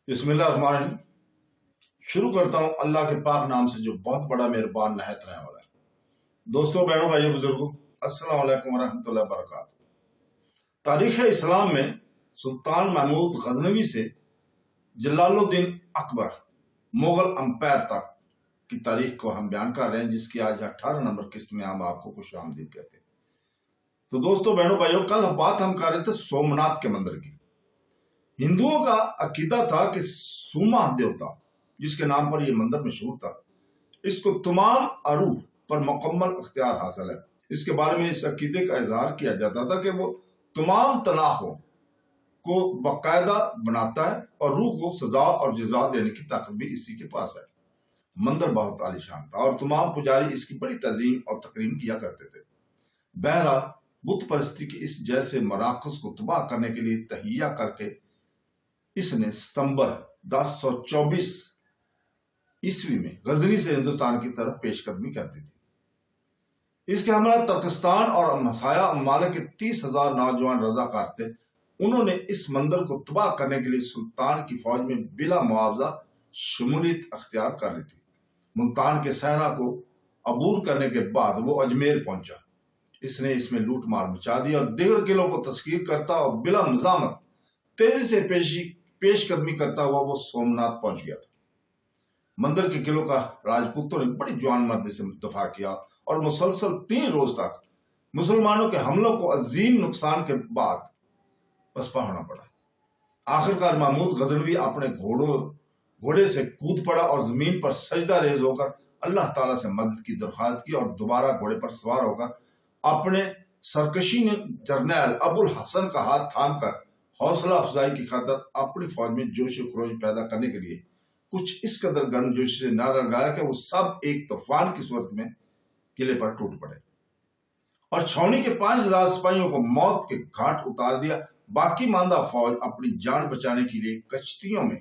بسم اللہ الرحمن الرحیم۔ شروع کرتا ہوں اللہ کے پاک نام سے جو بہت بڑا مہربان نہایت رحم والا ہے۔ دوستوں، بہنوں، بھائیوں، بزرگوں، السلام علیکم ورحمۃ اللہ وبرکاتہ۔ تاریخ اسلام میں سلطان محمود غزنوی سے جلال الدین اکبر مغل امپائر تک کی تاریخ کو ہم بیان کر رہے ہیں، جس کی آج 18 نمبر قسط میں ہم آپ کو خوش آمدید کہتے ہیں۔ تو دوستوں، بہنوں، بھائیوں، کل بات ہم کر رہے تھے سومناتھ کے مندر کی۔ ہندوؤں کا عقیدہ تھا کہ سوما دیوتا، جس کے نام پر یہ مندر مشہور تھا، اس کو تمام عروج پر مکمل اختیار حاصل ہے۔ اس کے بارے میں اس عقیدے کا اظہار کیا جاتا تھا کہ وہ تمام تناحوں کو باقاعدہ بناتا ہے اور روح کو سزا اور جزا دینے کی طاقت بھی اسی کے پاس ہے۔ مندر بہت عالیشان تھا اور تمام پجاری اس کی بڑی تعظیم اور تکریم کیا کرتے تھے۔ بہرحال بت پرستی کے اس جیسے مراکز کو تباہ کرنے کے لیے تہیہ کر کے اس نے ستمبر 1024 عیسوی میں غزنی سے ہندوستان کی طرف پیش قدمی کرتی تھی۔ اس کے ہمراہ ترکستان اور ہمسایہ ممالک کے 30,000 نوجوان رضاکار تھے۔ انہوں نے اس مندر کو تباہ کرنے کے لیے سلطان کی فوج میں بلا معاوضہ شمولیت اختیار کر لی تھی۔ ملتان کے صحرا کو عبور کرنے کے بعد وہ اجمیر پہنچا۔ اس نے اس میں لوٹ مار مچا دی اور دیگر قلعوں کو تسخیر کرتا اور بلا مزاحمت تیزی سے پیش قدمی کرتا ہوا وہ سومناتھ پہنچ گیا تھا۔ مندر کے قلعوں کا راجپوتوں نے بڑی جوان مردی سے دفاع کیا اور مسلسل 3 روز تک مسلمانوں کے حملوں کو عظیم نقصان کے بعد پسپا ہونا پڑا۔ آخرکار محمود غزنوی اپنے گھوڑے سے کود پڑا اور زمین پر سجدہ ریز ہو کر اللہ تعالیٰ سے مدد کی درخواست کی اور دوبارہ گھوڑے پر سوار ہو کر اپنے سرکشی جرنیل ابو الحسن کا ہاتھ تھام کر حوصلہ افزائی کی خاطر اپنی فوج میں جوش و خروش پیدا کرنے کے لیے کچھ اس قدر گرم جوش سے نعرہ لگایا کہ وہ سب ایک طوفان کی صورت میں قلعے پر ٹوٹ پڑے اور چھاؤنی کے 5,000 سپاہیوں کو موت کے گھاٹ اتار دیا۔ باقی ماندہ فوج اپنی جان بچانے کے لیے کشتیوں میں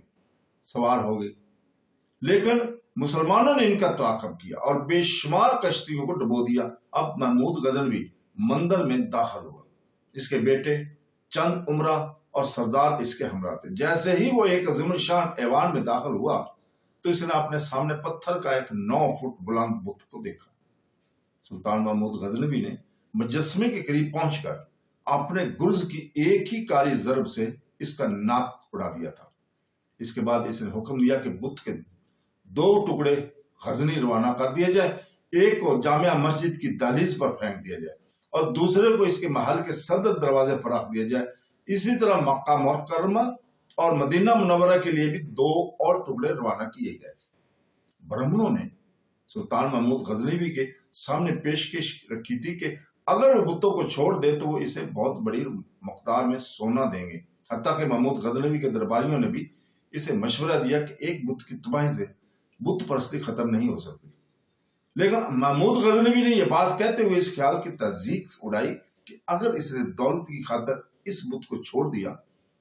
سوار ہو گئی، لیکن مسلمانوں نے ان کا تعاقب کیا اور بے شمار کشتیوں کو ڈبو دیا۔ اب محمود غزنوی مندر میں داخل ہوا۔ اس کے بیٹے چند عمرہ اور سردار اس کے ہمراہ تھے۔ جیسے ہی وہ ایک عظیم الشان ایوان میں داخل ہوا تو اس نے اپنے سامنے پتھر کا ایک 9 فٹ بلند بت کو دیکھا۔ سلطان محمود غزنوی نے مجسمے کے قریب پہنچ کر اپنے گرز کی ایک ہی کاری ضرب سے اس کا ناک اڑا دیا تھا۔ اس کے بعد اس نے حکم دیا کہ بت کے 2 ٹکڑے غزنی روانہ کر دیے جائے، ایک کو جامع مسجد کی دہلیز پر پھینک دیا جائے اور دوسرے کو اس کے محل کے صدر دروازے پر رکھ دیا جائے۔ اسی طرح مکہ مکرمہ اور مدینہ منورہ کے لیے بھی 2 اور ٹکڑے روانہ کیے گئے۔ برہمنوں نے سلطان محمود غزنوی کے سامنے پیشکش رکھی تھی کہ اگر وہ بتوں کو چھوڑ دے تو وہ اسے بہت بڑی مقدار میں سونا دیں گے۔ حتیٰ کہ محمود غزنوی کے درباریوں نے بھی اسے مشورہ دیا کہ ایک بت کی تباہی سے بت پرستی ختم نہیں ہو سکتی، لیکن محمود غزنوی نے یہ بات کہتے ہوئے اس خیال کی تصدیق اڑائی کہ اگر اس نے دولت کی خاطر اس بت کو چھوڑ دیا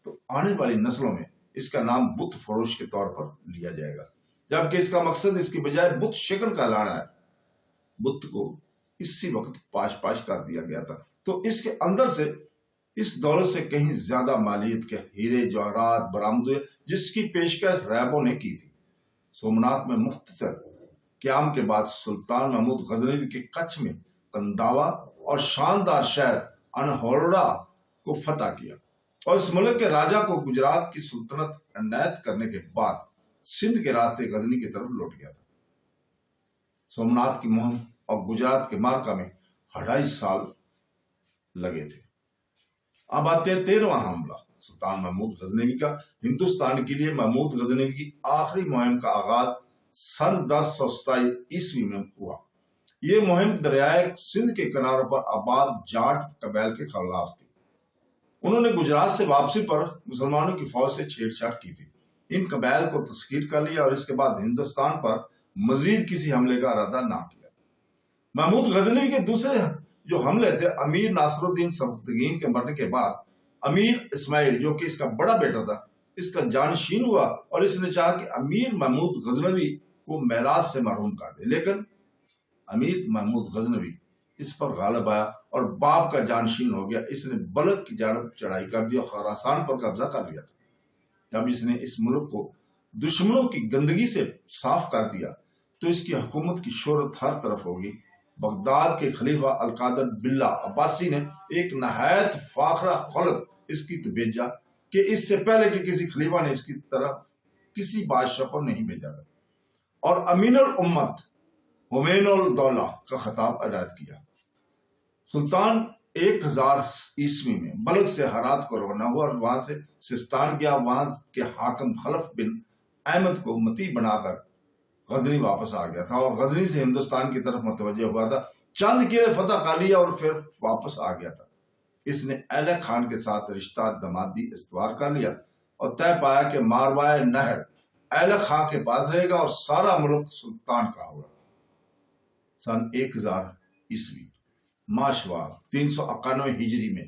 تو آنے والی نسلوں میں اس کا نام بت فروش کے طور پر لیا جائے گا، جبکہ اس کا مقصد اس کی بجائے بت شکن کا لانا ہے۔ بت کو اسی وقت پاش کر دیا گیا تھا تو اس کے اندر سے اس دولت سے کہیں زیادہ مالیت کے ہیرے جواہرات برآمد ہوئے، جس کی پیشکش ریبوں نے کی تھی۔ سومناتھ میں مختصر قیام کے بعد سلطان محمود غزنوی کے کچھ میں کنداوا اور شاندار شہر انہوڑا کو فتح کیا اور اس ملک کے راجہ کو گجرات کی سلطنت عنایت کرنے کے بعد سندھ کے راستے غزنی کی طرف لوٹ گیا تھا۔ سومناتھ کی مہم اور گجرات کے مارکا میں 2.5 سال لگے تھے۔ اب آتے ہیں 13واں حملہ سلطان محمود غزنوی کا۔ ہندوستان کے لیے محمود غزنوی کی آخری مہم کا آغاز سن 1027 عیسوی میں ہوا۔ یہ مہم دریائے سندھ کے کناروں پر آباد جاٹ قبائل کے خلاف تھی۔ انہوں نے گجرات سے واپسی پر مسلمانوں کی فوج سے چھیڑ چھاڑ کی تھی، ان قبائل کو تسخیر کر لیا اور اس کے بعد ہندوستان پر مزید کسی حملے کا ارادہ نہ کیا۔ محمود غزنوی کے دوسرے جو حملے تھے، امیر ناصر الدین سبکتگین کے مرنے کے بعد امیر اسماعیل، جو کہ اس کا بڑا بیٹا تھا، اس کا جانشین ہوا اور اس نے چاہا کہ امیر محمود غزنوی کو میراث سے محروم کر دے، لیکن امیر محمود غزنوی اس پر غالب آیا اور باپ کا جانشین ہو گیا۔ اس نے بلخ کی جانب چڑھائی کر دی اور خراسان پر قبضہ کر لیا تھا۔ جب اس نے اس ملک کو دشمنوں کی گندگی سے صاف کر دیا تو اس کی حکومت کی شہرت ہر طرف ہوگی۔ بغداد کے خلیفہ القادر باللہ عباسی نے ایک نہایت فاخرہ خلق اس کی تو بھیجا کہ اس سے پہلے کہ کسی خلیفہ نے اس کی طرف کسی بادشاہ کو نہیں بھیجا تھا، اور امین الامت حمین الدولہ کا خطاب اراد کیا۔ سلطان 1000 میں بلخ سے ہرات کو روانہ ہوا اور وہاں سے سستان گیا۔ وہاں کے حاکم خلف بن احمد کو متی بنا کر غزنی واپس آ گیا تھا، اور غزنی سے ہندوستان کی طرف متوجہ ہوا تھا۔ چند قلعے فتح کر لیا اور پھر واپس آ گیا تھا۔ اس نے اہل خان کے ساتھ رشتہ دمادی استوار کر لیا اور طے پایا کہ ماروائے نہر اہل خان کے پاس رہے گا اور سارا ملک سلطان کا ہوگا۔ سن 1000 ماہ شوال 391 ہجری میں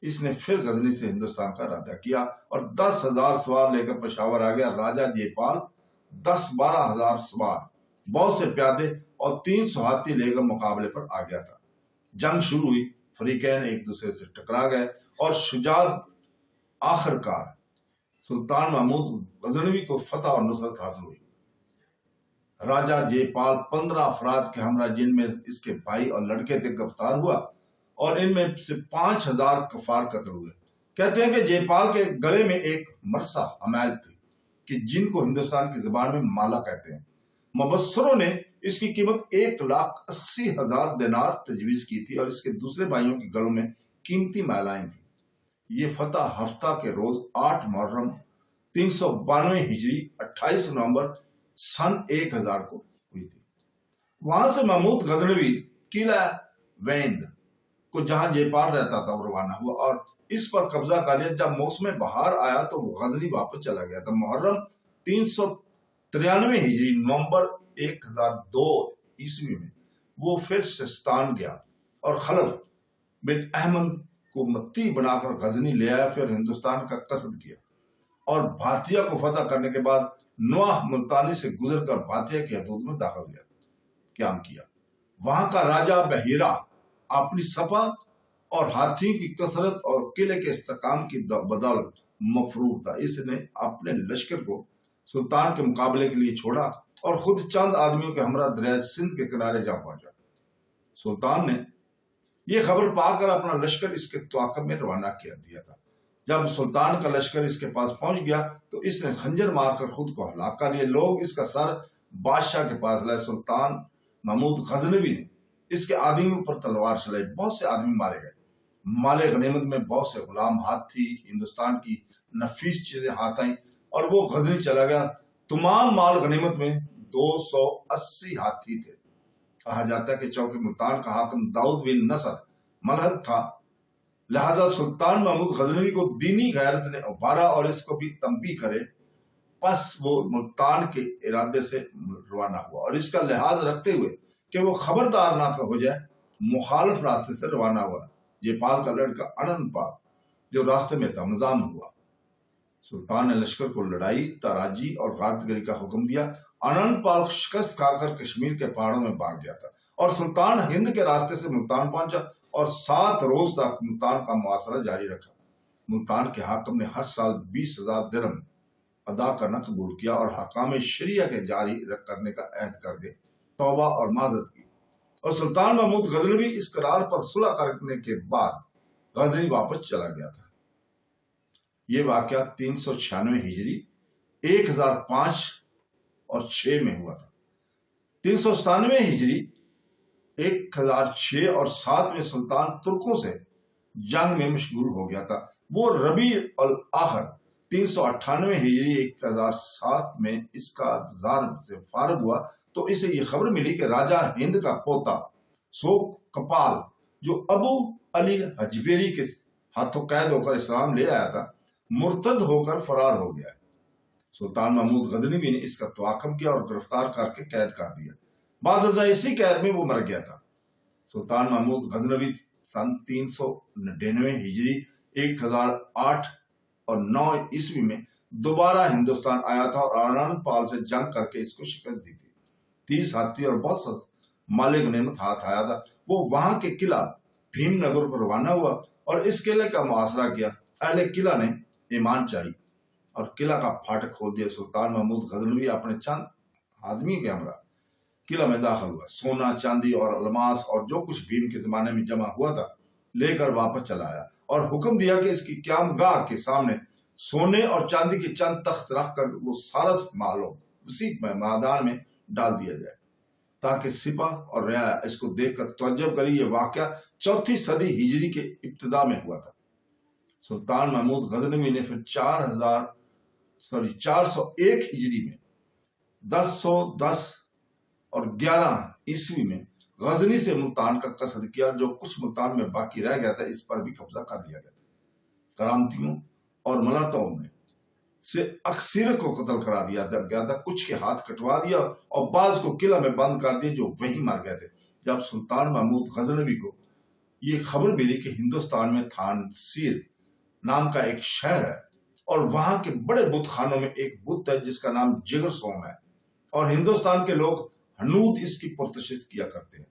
اس نے پھر غزنی سے ہندوستان کا ارادہ کیا اور 10,000 سوار لے کر پشاور آ گیا۔ راجہ جے پال 10-12 ہزار سوار، بہت سے پیادے اور 300 ہاتھی لے کر مقابلے پر آ گیا تھا۔ جنگ شروع ہوئی، فریقین ایک دوسرے سے ٹکرا گئے اور شجاع آخر کار سلطان محمود غزنوی کو فتح اور نصرت حاصل ہوئی۔ راجہ جے پال 15 افراد کے ہمراہ، جن میں اس کے بھائی اور لڑکے تھے، گرفتار ہوا اور ان میں سے 5,000 کفار قتل ہوئے۔ کہتے ہیں کہ جے پال کے گلے میں ایک مرثا حمائل تھی کہ جن کو ہندوستان کی زبان میں مالا کہتے ہیں۔ مبصروں نے اس کی قیمت 1,80,000 دینار تجویز کی تھی اور اس کے دوسرے بھائیوں کے گلوں میں قیمتی مالائیں تھیں۔ یہ فتح ہفتہ کے روز 8 محرم 392 ہجری 28 نومبر سن 1000 کو ہوئی تھی۔ وہاں سے محمود غزنوی قلعہ ویند کو جہاں جے پال رہتا تھا روانہ ہوا اور اس پر قبضہ کر لیا۔ جب موسم بہار آیا تو وہ غزنی واپس چلا گیا تھا۔ محرم 393 ہجری نومبر 1002 میں وہ پھر سستان گیا اور خلف بن احمد کو متی بنا کر غزنی لے آیا۔ پھر ہندوستان کا قصد کیا اور بھاتیہ کو فتح کرنے کے بعد نوح ملتانی سے گزر کر بھاتیہ کی حدود میں داخل ہوا، قیام کیا۔ وہاں کا راجہ بحیرہ اپنی سپہ اور ہاتھیوں کی کثرت اور قلعے کے استحکام کی بدولت مفروغ تھا۔ اس نے اپنے لشکر کو سلطان کے مقابلے کے لیے چھوڑا اور خود چند آدمیوں کے ہمراہ دریائے سندھ کے کنارے جا پہنچا۔ سلطان نے یہ خبر پا کر اپنا لشکر اس کے تعاقب میں روانہ کیا دیا تھا۔ جب سلطان کا لشکر اس کے پاس پہنچ گیا تو اس نے خنجر مار کر خود کو ہلاک کر لیا۔ لوگ اس کا سر بادشاہ کے پاس لائے۔ سلطان محمود غزنوی نے اس کے آدمیوں پر تلوار چلائی، بہت سے آدمی مارے گئے۔ مال غنیمت میں بہت سے غلام، ہاتھی، ہندوستان کی نفیس چیزیں ہاتھ آئیں اور وہ غزنی چلا گیا۔ تمام مال غنیمت میں 280 ہاتھی تھے۔ کہا جاتا ہے کہ چونکہ ملتان کا حاکم داؤد بن نصر ملحد تھا، لہذا سلطان محمود غزنوی کو دینی غیرت نے ابھارا اور اس کو بھی تنبیہ کرے، پس وہ ملتان کے ارادے سے روانہ ہوا اور اس کا لحاظ رکھتے ہوئے کہ وہ خبردار نہ ہو جائے مخالف راستے سے روانہ ہوا۔ جے پال کا لڑکا انند پال جو راستے میں تھا مزاحم ہوا۔ سلطان نے لشکر کو لڑائی، تاراجی اور غارت گری کا حکم دیا۔ انند پال شکست کھا کر کشمیر کے پہاڑوں میں بھاگ گیا تھا اور سلطان ہند کے راستے سے ملتان پہنچا اور 7 روز تک ملتان کا محاصرہ جاری رکھا۔ ملتان کے حاکم نے ہر سال 20,000 درہم ادا کرنا قبول کیا اور حکام شریعہ کے جاری کرنے کا عہد کر کے توبہ اور معذرت کی، اور سلطان محمود غزنوی اس قرار پر صلح کرنے کے بعد غزنی واپس چلا گیا تھا۔ یہ واقعہ 396 ہجری 1005 اور 6 میں ہوا تھا۔ 397 ہجری 1006 اور 7 میں سلطان ترکوں سے جنگ میں مشغول ہو گیا تھا۔ وہ ربیع الاخر 398 ہجری 1007 میں اس کا زار سے فارغ ہوا تو اسے یہ خبر ملی کہ راجہ ہند کا پوتا سوک کپال جو ابو علی حجویری کے ہاتھوں قید ہو کر اسلام لے آیا تھا، مرتد ہو کر فرار ہو گیا ہے۔ سلطان محمود غزنوی نے اس کا تعاقب کیا اور گرفتار کر کے قید کر دیا۔ بعد ازاں اسی قید میں وہ مر گیا تھا۔ سلطان محمود غزنوی سن 399 ہجری 1008 اور 9 میں دوبارہ ہندوستان آیا تھا اور آنند پال سے جنگ کر کے اس کو شکست دی تھی۔ 30 ہاتھی اور بہت سا مال غنیمت ہاتھ آیا تھا۔ وہ وہاں کے قلعہ بھیم نگر کو روانہ ہوا اور اس قلعے کا محاصرہ کیا۔ اہل قلعہ نے ایمان چاہی اور قلعہ کا پھاٹک کھول دیا۔ سلطان محمود غزنوی اپنے چند آدمی کے ہمراہ قلعہ میں داخل ہوا، سونا چاندی اور الماس اور جو کچھ بھی ان کے زمانے میں جمع ہوا تھا لے کر واپس چلا آیا، اور حکم دیا کہ اس کی قیام گاہ کے سامنے سونے اور چاندی کے چند تخت رکھ کر وہ سارا مال وسیع میدان میں ڈال دیا جائے تاکہ سپاہ اور رعایا اس کو دیکھ کر تعجب کرے۔ یہ واقعہ 4 صدی ہجری کے ابتدا میں ہوا تھا۔ سلطان محمود غزنوی نے پھر 401 ہجری میں 1010 اور 11 عیسوی میں غزنی سے ملتان کا قصد کیا، جو کچھ ملتان میں باقی رہ گیا تھا اس پر بھی قبضہ کر لیا گیا تھا۔ کرامتیوں اور ملاتاؤں میں سے اکثر کو قتل کرا دیا گیا تھا، کچھ کے ہاتھ کٹوا دیا اور بعض کو قلعہ میں بند کر دیا جو وہیں مر گئے تھے۔ جب سلطان محمود غزنوی کو یہ خبر ملی کہ ہندوستان میں تھانسیر نام کا ایک شہر ہے اور وہاں کے بڑے بت خانوں میں ایک بت ہے جس کا نام جگر سوم ہے، اور ہندوستان کے لوگ ہنود اس کی پرستش کیا کرتے ہیں،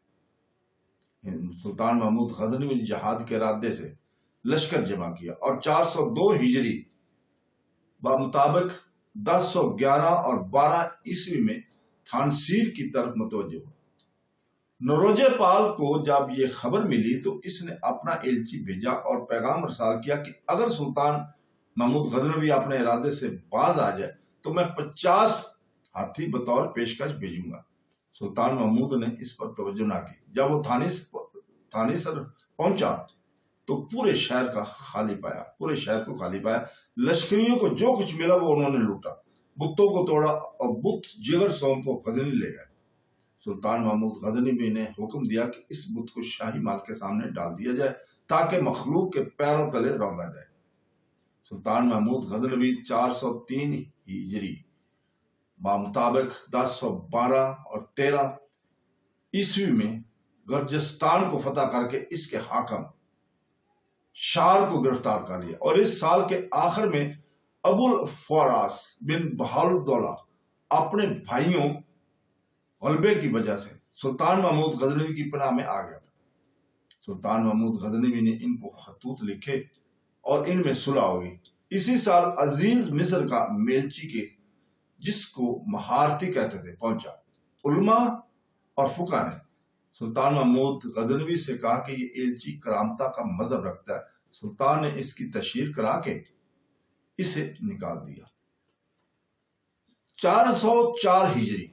سلطان محمود غزنوی نے جہاد کے ارادے سے لشکر جمع کیا اور 402 ہجری بمطابق 1011 اور 12 عیسوی میں تھانسیر کی طرف متوجہ ہوا۔ نوروز پال کو جب یہ خبر ملی تو اس نے اپنا ایلچی بھیجا اور پیغام ارسال کیا کہ اگر سلطان محمود غزنوی اپنے ارادے سے باز آ جائے تو میں 50 ہاتھی بطور پیشکش بھیجوں گا۔ سلطان محمود نے اس پر توجہ نہ کی۔ جب وہ تھانیسر پہنچا تو پورے شہر کو خالی پایا۔ لشکریوں کو جو کچھ ملا وہ انہوں نے لوٹا، بتوں کو توڑا اور بت جگر سوم کو غزنی لے گئے۔ سلطان محمود غزنوی نے حکم دیا کہ اس بت کو شاہی مال کے سامنے ڈال دیا جائے تاکہ مخلوق کے پیروں تلے روندا جائے۔ سلطان محمود غزنوی 403 ہجری بمطابق 1012 اور 13 عیسوی میں گرجستان کو فتح کر کے اس کے حاکم شار کو گرفتار کر لیا، اور اس سال کے آخر میں ابو الفوراس بن بہادلہ اپنے بھائیوں غلبے کی وجہ سے سلطان محمود غزنوی کی پناہ میں آ گیا تھا۔ سلطان محمود غزنوی نے ان کو خطوط لکھے اور ان میں صلح ہوگی۔ اسی سال عزیز مصر کا میلچی کے جس کو مہارتی کہتے تھے پہنچا۔ علماء اور فقہ نے سلطان محمود غزنوی سے کہا کہ یہ ایلچی کرامتا کا مذہب رکھتا ہے۔ سلطان نے اس کی تشہیر کرا کے اسے نکال دیا۔ 404 ہجری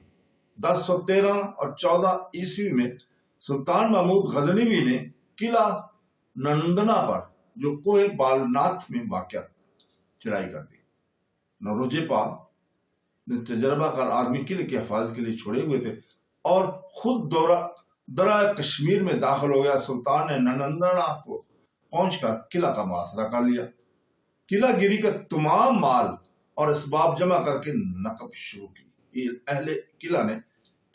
1013 اور 14 عیسوی میں سلطان محمود غزنوی نے قلعہ نندنا پر جو کوہ بالناتھ میں واقع چڑھائی کر دی۔ نوروز پال نے تجربہ کار آدمی قلعے کی حفاظت کے لیے چھوڑے ہوئے تھے اور خود درہ کشمیر میں داخل ہو گیا۔ سلطان نے نندنا کو پہنچ کر قلعہ کا محاصرہ کر لیا، قلعہ گیری کا تمام مال اور اسباب جمع کر کے نقب شروع کی۔ اہل قلعہ نے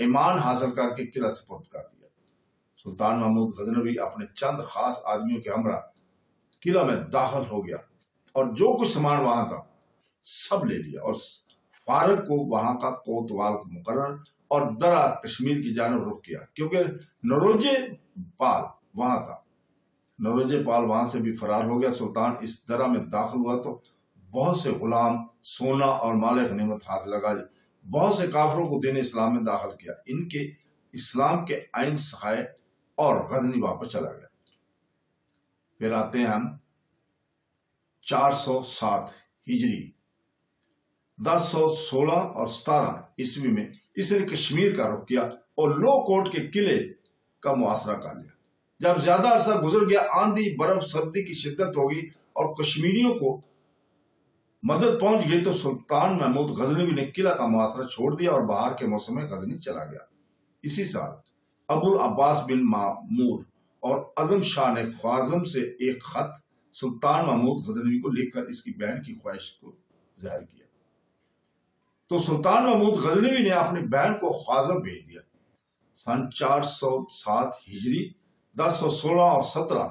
ایمان حاصل کر کے قلعہ سپرد کر دیا۔ سلطان محمود غزنوی اپنے چند خاص آدمیوں کے ہمراہ قلعہ میں داخل ہو گیا اور جو کچھ سامان وہاں تھا سب لے لیا، اور فارغ کو وہاں کا کوتوال مقرر اور درہ کشمیر کی جانب رخ کیا، کیونکہ نوروز پال وہاں تھا۔ نوروز پال وہاں سے بھی فرار ہو گیا۔ سلطان اس درہ میں داخل ہوا تو بہت سے غلام، سونا اور مال غنیمت ہاتھ لگا، بہت سے کافروں کو دین اسلام میں داخل کیا، ان کے اسلام کے آئین سکھائے اور غزنی واپس چلا گیا۔ پھر آتے ہیں ہم 407 ہجری 1016 اور 17 عیسوی میں اس نے کشمیر کا رخ کیا اور لو کوٹ کے قلعے کا محاصرہ کر لیا۔ جب زیادہ عرصہ گزر گیا، آندھی، برف، سردی کی شدت ہوگی اور کشمیریوں کو مدد پہنچ گئی تو سلطان محمود غزنوی نے قلعہ کا محاصرہ چھوڑ دیا اور بہار کے موسم میں غزنی چلا گیا۔ اسی سال ابو العباس بن معمور اور اعظم شاہ نے خوازم سے ایک خط سلطان محمود غزنوی کو لکھ کر اس کی بہن کی خواہش کو ظاہر کیا، تو سلطان محمود غزنوی نے اپنی بہن کو خوازم بھیج دیا۔ سن 407 ہجری 1016 اور 17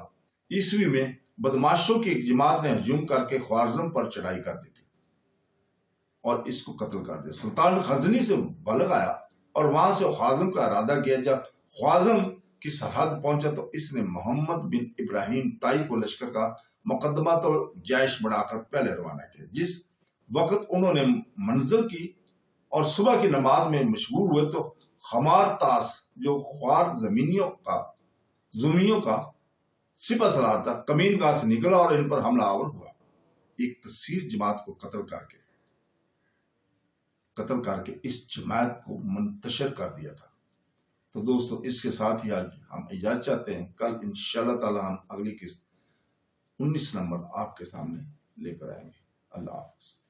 عیسوی میں بدماشوں کی ایک جماعت نے ہجوم کر کے خوارزم پر چڑھائی کر دی تھی اور اس کو قتل کر دیا۔ سلطان غزنی سے بلغ آیا اور وہاں سے خوازم کا ارادہ کیا۔ جب خوازم کی سرحد پہنچا تو اس نے محمد بن ابراہیم تائی کو لشکر کا مقدمہ تو جیش بنا کر پہلے روانہ کیا۔ جس وقت انہوں نے منزل کی اور صبح کی نماز میں مشغول ہوئے تو خمار تاس جو خوار زمیوں کا سپہ سالار تھا کمین گاہ سے نکلا اور ان پر حملہ آور ہوا، ایک کثیر جماعت کو قتل کر کے اس جماعت کو منتشر کر دیا تھا۔ تو دوستو اس کے ساتھ ہی آج ہم اجازت چاہتے ہیں، کل انشاءاللہ تعالی ہم اگلی قسط 19 نمبر آپ کے سامنے لے کر آئیں گے۔ اللہ حافظ۔